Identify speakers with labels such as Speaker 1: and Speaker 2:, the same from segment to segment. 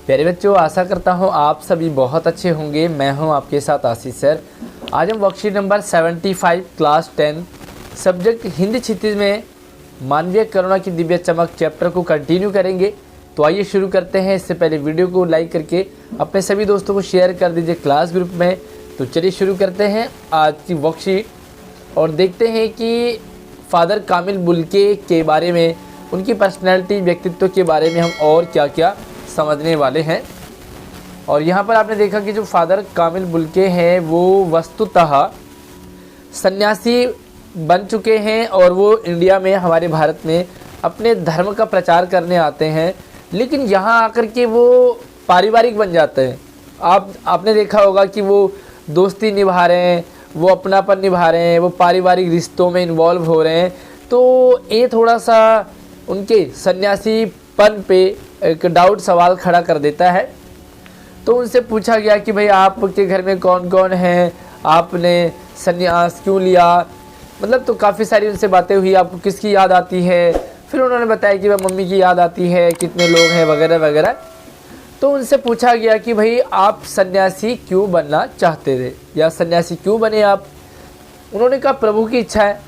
Speaker 1: प्यारे बच्चों, आशा करता हूँ आप सभी बहुत अच्छे होंगे। मैं हूँ आपके साथ आशीष सर। आज हम worksheet number 75 class 10 subject Hindi Kshitij में मानवीय करुणा की दिव्य चमक चैप्टर को कंटिन्यू करेंगे। तो आइए शुरू करते हैं। इससे पहले वीडियो को लाइक करके अपने सभी दोस्तों को शेयर कर दीजिए क्लास ग्रुप में। तो चलिए शुरू करते हैं आज की वर्कशीट और देखते हैं कि फादर कामिल बुल्के के बारे में, उनकी पर्सनैलिटी, व्यक्तित्व के बारे में हम और क्या क्या समझने वाले हैं। और यहाँ पर आपने देखा कि जो फादर कामिल बुल्के हैं वो वस्तुतः सन्यासी बन चुके हैं और वो इंडिया में, हमारे भारत में अपने धर्म का प्रचार करने आते हैं, लेकिन यहाँ आकर के वो पारिवारिक बन जाते हैं। आपने देखा होगा कि वो दोस्ती निभा रहे हैं, वो अपनापन निभा रहे हैं, वो पारिवारिक रिश्तों में इन्वॉल्व हो रहे हैं। तो ये थोड़ा सा उनके सन्यासीपन पे एक डाउट सवाल खड़ा कर देता है। तो उनसे पूछा गया कि भाई आपके घर में कौन कौन है, आपने सन्यास क्यों लिया, मतलब तो काफ़ी सारी उनसे बातें हुई। आपको किसकी याद आती है? फिर उन्होंने बताया कि भाई मम्मी की याद आती है, कितने लोग हैं वगैरह वगैरह। तो उनसे पूछा गया कि भाई आप सन्यासी क्यों बनना चाहते थे या सन्यासी क्यों बने आप? उन्होंने कहा प्रभु की इच्छा है।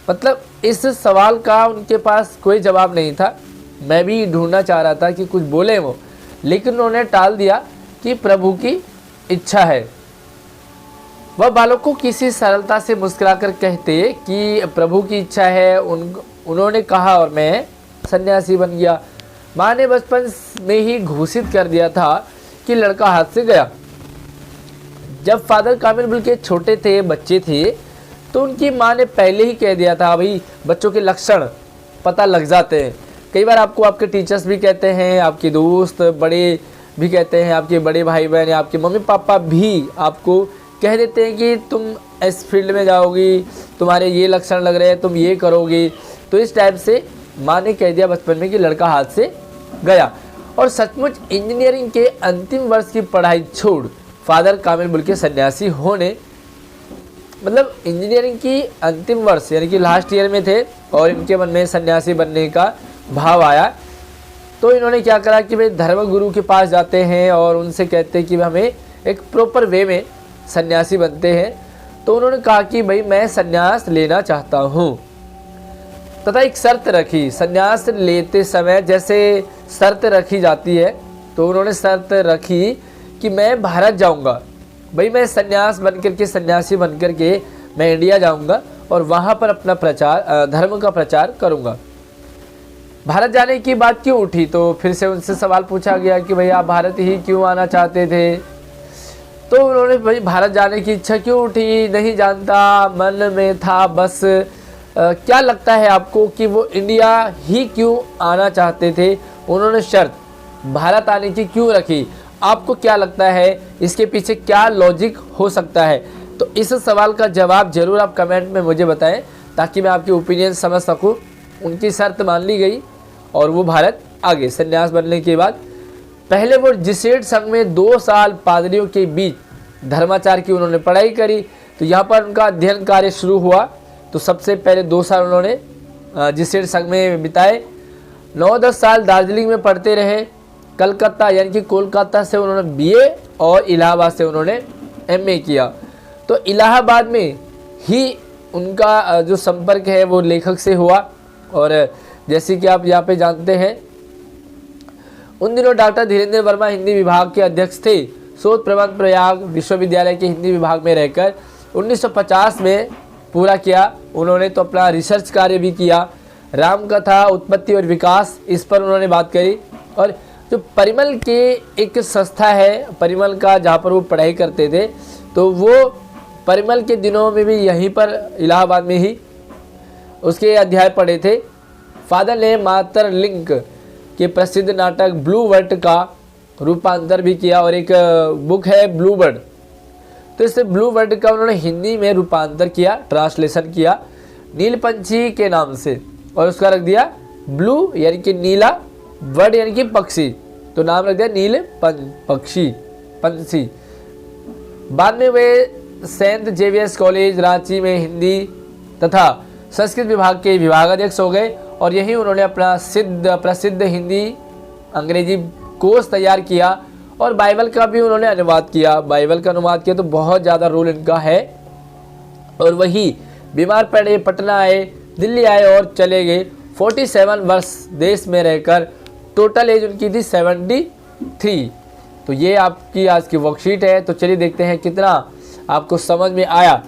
Speaker 1: मतलब इस सवाल का उनके पास कोई जवाब नहीं था। मैं भी ढूंढना चाह रहा था कि कुछ बोले वो, लेकिन उन्होंने टाल दिया कि प्रभु की इच्छा है। वह बालक को किसी सरलता से मुस्कुराकर कहते कि प्रभु की इच्छा है। उन्होंने कहा और मैं सन्यासी बन गया। माँ ने बचपन में ही घोषित कर दिया था कि लड़का हाथ से गया। जब फादर कामिल बुल्के छोटे थे, बच्चे थे, तो उनकी माँ ने पहले ही कह दिया था भाई बच्चों के लक्षण पता लग जाते हैं। कई बार आपको आपके टीचर्स भी कहते हैं, आपके दोस्त बड़े भी कहते हैं, आपके बड़े भाई बहन या आपके मम्मी पापा भी आपको कह देते हैं कि तुम इस फील्ड में जाओगी, तुम्हारे ये लक्षण लग रहे हैं, तुम ये करोगी। तो इस टाइप से माँ ने कह दिया बचपन में कि लड़का हाथ से गया। और सचमुच इंजीनियरिंग के अंतिम वर्ष की पढ़ाई छोड़ फादर कामिल बुल्के सन्यासी होने, मतलब इंजीनियरिंग की अंतिम वर्ष यानी कि लास्ट ईयर में थे और इनके मन में सन्यासी बनने का भाव आया। तो इन्होंने क्या करा कि भाई धर्म गुरु के पास जाते हैं और उनसे कहते हैं कि हमें एक प्रॉपर वे में सन्यासी बनते हैं। तो उन्होंने कहा कि भाई मैं सन्यास लेना चाहता हूँ, तथा एक शर्त रखी। सन्यास लेते समय जैसे शर्त रखी जाती है, तो उन्होंने शर्त रखी कि मैं भारत जाऊँगा। भाई मैं सन्यास बन करके, सन्यासी बन करके मैं इंडिया जाऊँगा और वहाँ पर अपना प्रचार, धर्म का प्रचार करूँगा। भारत जाने की बात क्यों उठी? तो फिर से उनसे सवाल पूछा गया कि भाई आप भारत ही क्यों आना चाहते थे? तो उन्होंने भाई भारत जाने की इच्छा क्यों उठी नहीं जानता, मन में था बस। क्या लगता है आपको कि वो इंडिया ही क्यों आना चाहते थे? उन्होंने शर्त भारत आने की क्यों रखी? आपको क्या लगता है इसके पीछे क्या लॉजिक हो सकता है? तो इस सवाल का जवाब जरूर आप कमेंट में मुझे बताएं ताकि मैं आपकी ओपिनियन समझ सकूं। उनकी शर्त मान ली गई और वो भारत आ गए सन्यास बनने के बाद। पहले वो जिसेट संघ में 2 साल पादरियों के बीच धर्माचार की उन्होंने पढ़ाई करी। तो यहाँ पर उनका अध्ययन कार्य शुरू हुआ। तो सबसे पहले 2 साल उन्होंने जिसेट संघ में बिताए। 9-10 साल दार्जिलिंग में पढ़ते रहे। कलकत्ता यानी कि कोलकाता से उन्होंने बीए और इलाहाबाद से उन्होंने एमए किया। तो इलाहाबाद में ही उनका जो संपर्क है वो लेखक से हुआ। और जैसे कि आप यहाँ पे जानते हैं, उन दिनों डॉक्टर धीरेन्द्र वर्मा हिंदी विभाग के अध्यक्ष थे। शोध प्रबंध प्रयाग विश्वविद्यालय के हिंदी विभाग में रहकर 1950 में पूरा किया उन्होंने। तो अपना रिसर्च कार्य भी किया। रामकथा, उत्पत्ति और विकास, इस पर उन्होंने बात करी। और जो परिमल के एक संस्था है, परिमल का, जहाँ पर वो पढ़ाई करते थे, तो वो परिमल के दिनों में भी यहीं पर इलाहाबाद में ही उसके अध्याय पढ़े थे। फादर ने मातर लिंक के प्रसिद्ध नाटक ब्लू बर्ड का रूपांतर भी किया और एक बुक है ब्लू बर्ड। तो इस ब्लू बर्ड का उन्होंने हिंदी में रूपांतर किया, ट्रांसलेशन किया नील पंछी के नाम से, और उसका रख दिया ब्लू यानी कि नीला, बर्ड यानी कि पक्षी, तो नाम रख दिया नील पंछी। बाद में वे सेंट जेवियर्स कॉलेज रांची में हिंदी तथा संस्कृत विभाग के विभागाध्यक्ष हो गए और यहीं उन्होंने अपना प्रसिद्ध हिंदी अंग्रेजी कोर्स तैयार किया और बाइबल का भी उन्होंने अनुवाद किया। बाइबल का अनुवाद किया तो बहुत ज़्यादा रोल इनका है। और वही बीमार पड़े, पटना आए, दिल्ली आए और चले गए। 47 वर्ष देश में रहकर टोटल एज उनकी थी 73। तो ये आपकी आज की वर्कशीट है। तो चलिए देखते हैं कितना आपको समझ में आया।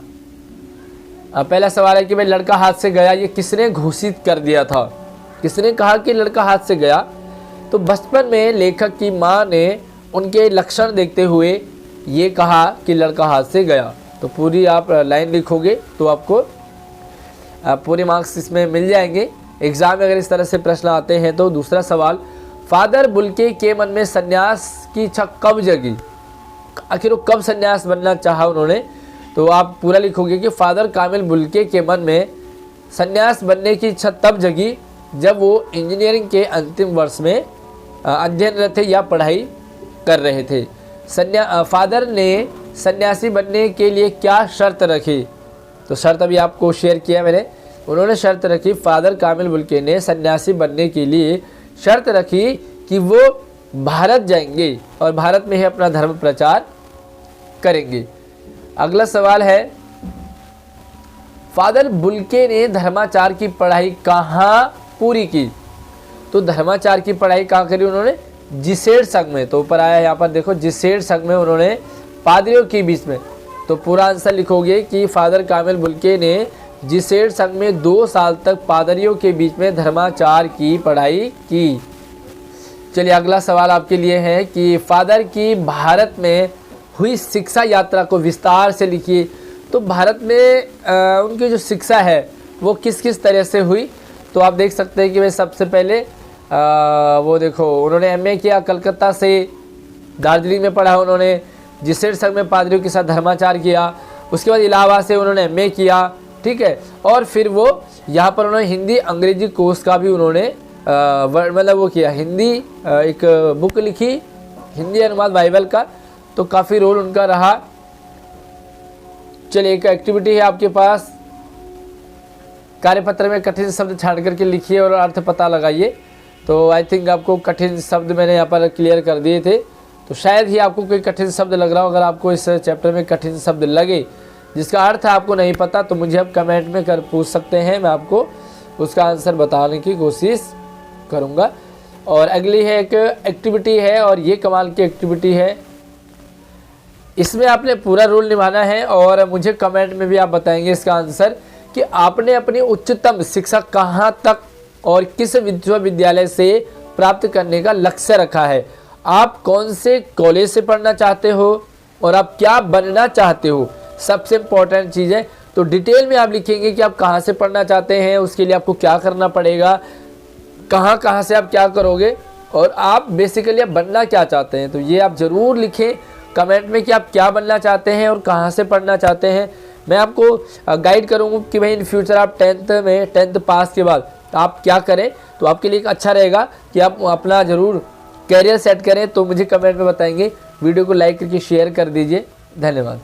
Speaker 1: पहला सवाल है कि भाई लड़का हाथ से गया, ये किसने घोषित कर दिया था? किसने कहा कि लड़का हाथ से गया? तो बचपन में लेखक की माँ ने उनके लक्षण देखते हुए ये कहा कि लड़का हाथ से गया। तो पूरी आप लाइन लिखोगे तो आपको पूरे मार्क्स इसमें मिल जाएंगे। एग्जाम में अगर इस तरह से प्रश्न आते हैं तो दूसरा सवाल, फादर बुल्के के मन में सन्यास की इच्छा कब जगी? आखिर वो कब सन्यास बनना चाहा उन्होंने? तो आप पूरा लिखोगे कि फादर कामिल बुल्के के मन में सन्यास बनने की इच्छा तब जगी जब वो इंजीनियरिंग के अंतिम वर्ष में अध्ययनरत थे या पढ़ाई कर रहे थे। फादर ने सन्यासी बनने के लिए क्या शर्त रखी? तो शर्त अभी आपको शेयर किया मैंने। उन्होंने शर्त रखी, फादर कामिल बुल्के ने सन्यासी बनने के लिए शर्त रखी कि वो भारत जाएंगे और भारत में ही अपना धर्म प्रचार करेंगे। अगला सवाल है, फादर बुल्के ने धर्माचार की पढ़ाई कहाँ पूरी की? तो धर्माचार की पढ़ाई कहाँ करी उन्होंने? जिसेड संघ में। तो ऊपर आया यहाँ पर देखो, जिसेड संघ में उन्होंने पादरियों के बीच में। तो पूरा आंसर लिखोगे कि फादर कामिल बुल्के ने जिसेड संघ में 2 साल तक पादरियों के बीच में धर्माचार की पढ़ाई की। चलिए अगला सवाल आपके लिए है कि फादर की भारत में हुई शिक्षा यात्रा को विस्तार से लिखिए। तो भारत में उनकी जो शिक्षा है वो किस किस तरह से हुई? तो आप देख सकते हैं कि भाई सबसे पहले वो देखो, उन्होंने एमए किया कलकत्ता से, दार्जिलिंग में पढ़ा उन्होंने, जिसेड संघ में पादरियों के साथ धर्माचार किया। उसके बाद इलाहाबाद से उन्होंने एमए किया, ठीक है। और फिर वो यहाँ पर उन्होंने हिंदी अंग्रेजी कोर्स का भी उन्होंने मतलब वो किया, हिंदी एक बुक लिखी, हिंदी अनुवाद बाइबल का। तो काफ़ी रोल उनका रहा। चलिए एक एक्टिविटी है आपके पास, कार्यपत्र में कठिन शब्द छांट करके लिखिए और अर्थ पता लगाइए। तो आई थिंक आपको कठिन शब्द मैंने यहाँ पर क्लियर कर दिए थे। तो शायद ही आपको कोई कठिन शब्द लग रहा हो। अगर आपको इस चैप्टर में कठिन शब्द लगे जिसका अर्थ आपको नहीं पता तो मुझे आप कमेंट में कर पूछ सकते हैं, मैं आपको उसका आंसर बताने की कोशिश करूँगा। और अगली है एक एक्टिविटी है, और ये कमाल की एक्टिविटी है। इसमें आपने पूरा रोल निभाना है और मुझे कमेंट में भी आप बताएंगे इसका आंसर कि आपने अपनी उच्चतम शिक्षा कहाँ तक और किस विश्वविद्यालय से प्राप्त करने का लक्ष्य रखा है। आप कौन से कॉलेज से पढ़ना चाहते हो और आप क्या बनना चाहते हो, सबसे इम्पोर्टेंट चीज़ है। तो डिटेल में आप लिखेंगे कि आप कहाँ से पढ़ना चाहते हैं, उसके लिए आपको क्या करना पड़ेगा, कहाँ से आप क्या करोगे, और आप बेसिकली आप बनना क्या चाहते हैं। तो ये आप ज़रूर लिखें कमेंट में कि आप क्या बनना चाहते हैं और कहाँ से पढ़ना चाहते हैं। मैं आपको गाइड करूँगा कि भाई इन फ्यूचर आप 10th पास के बाद आप क्या करें। तो आपके लिए अच्छा रहेगा कि आप अपना ज़रूर कैरियर सेट करें। तो मुझे कमेंट में बताएंगे। वीडियो को लाइक करके शेयर कर दीजिए। धन्यवाद।